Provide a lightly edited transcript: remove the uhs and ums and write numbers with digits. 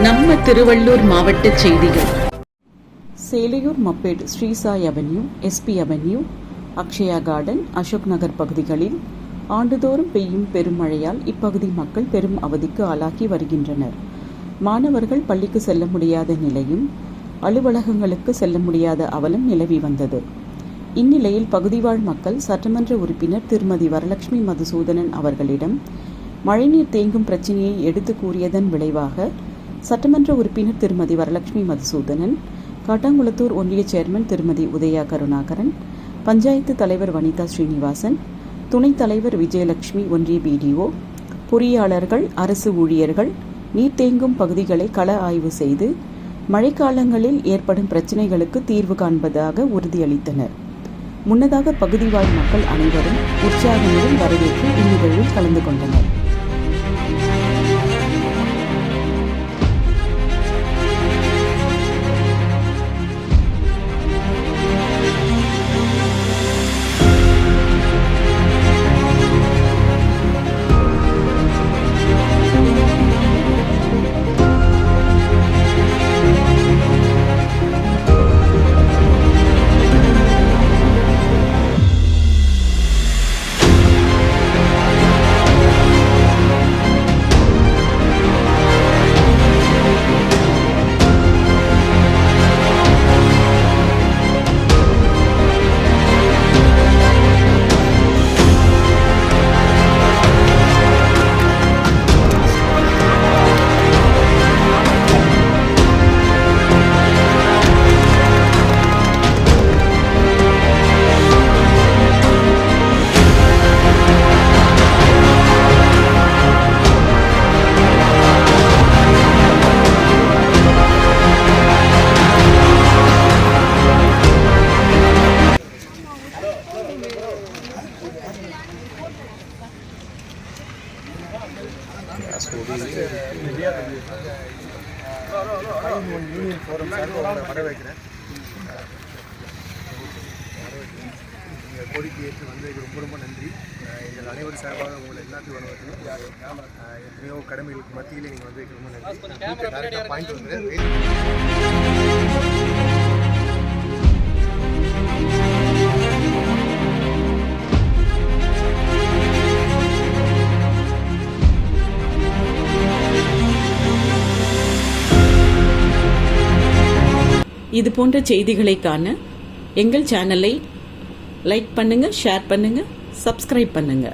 நம்ம திருவள்ளூர் மாவட்ட செய்திகள். Selaiyur Mappedu, Srisai avenue, SP avenue, Akshaya garden, Ashok Nagar பகுதிகளில் ஆண்டுதோறும் பெய்யும் பெருமழையால் இப்பகுதி மக்கள் பெரும் அவதிக்கு ஆளாக்கி வருகின்றனர். மாணவர்கள் பள்ளிக்கு செல்ல முடியாத நிலையும் அலுவலகங்களுக்கு செல்ல முடியாத அவலம் நிலவி வந்தது. இந்நிலையில் பகுதிவாழ் மக்கள் சட்டமன்ற உறுப்பினர் திருமதி வரலட்சுமி மதுசூதனன் அவர்களிடம் மழைநீர் தேங்கும் பிரச்சினையை எடுத்து கூறியதன் விளைவாக சட்டமன்ற உறுப்பினர் திருமதி வரலட்சுமி மதுசூதனன், காட்டாங்குளத்தூர் ஒன்றிய சேர்மன் திருமதி உதயா கருணாகரன், பஞ்சாயத்து தலைவர் வனிதா ஸ்ரீனிவாசன், துணைத் தலைவர் விஜயலட்சுமி, ஒன்றிய பிடிஓ, பொறியாளர்கள், அரசு ஊழியர்கள் நீர் தேங்கும் பகுதிகளை கள ஆய்வு செய்து மழைக்காலங்களில் ஏற்படும் பிரச்சினைகளுக்கு தீர்வு காண்பதாக உறுதியளித்தனர். முன்னதாக பகுதிவாழ் மக்கள் அனைவரும் உற்சாகமுடன் வரவேற்று இந்நிகழ்வில் கலந்து கொண்டனர். யூனியன் ஃபோரம் சார்பாக வரவேற்கிறேன். நீங்கள் கோரிக்கை ஏற்று வந்ததுக்கு ரொம்ப ரொம்ப நன்றி. எங்கள் அனைவரும் சார்பாக உங்களை எல்லாத்தையும் வரவேற்கிறேன். எத்தனையோ கடமைகளுக்கு மத்தியில் நீங்கள் வந்ததுக்கு ரொம்ப நன்றி. டேரக்டாக பாயிண்ட் வந்துடுறேன். இது போன்ற செய்திகளை காண எங்கள் சேனலை லைக் பண்ணுங்க, ஷேர் பண்ணுங்க, சப்ஸ்கிரைப் பண்ணுங்க.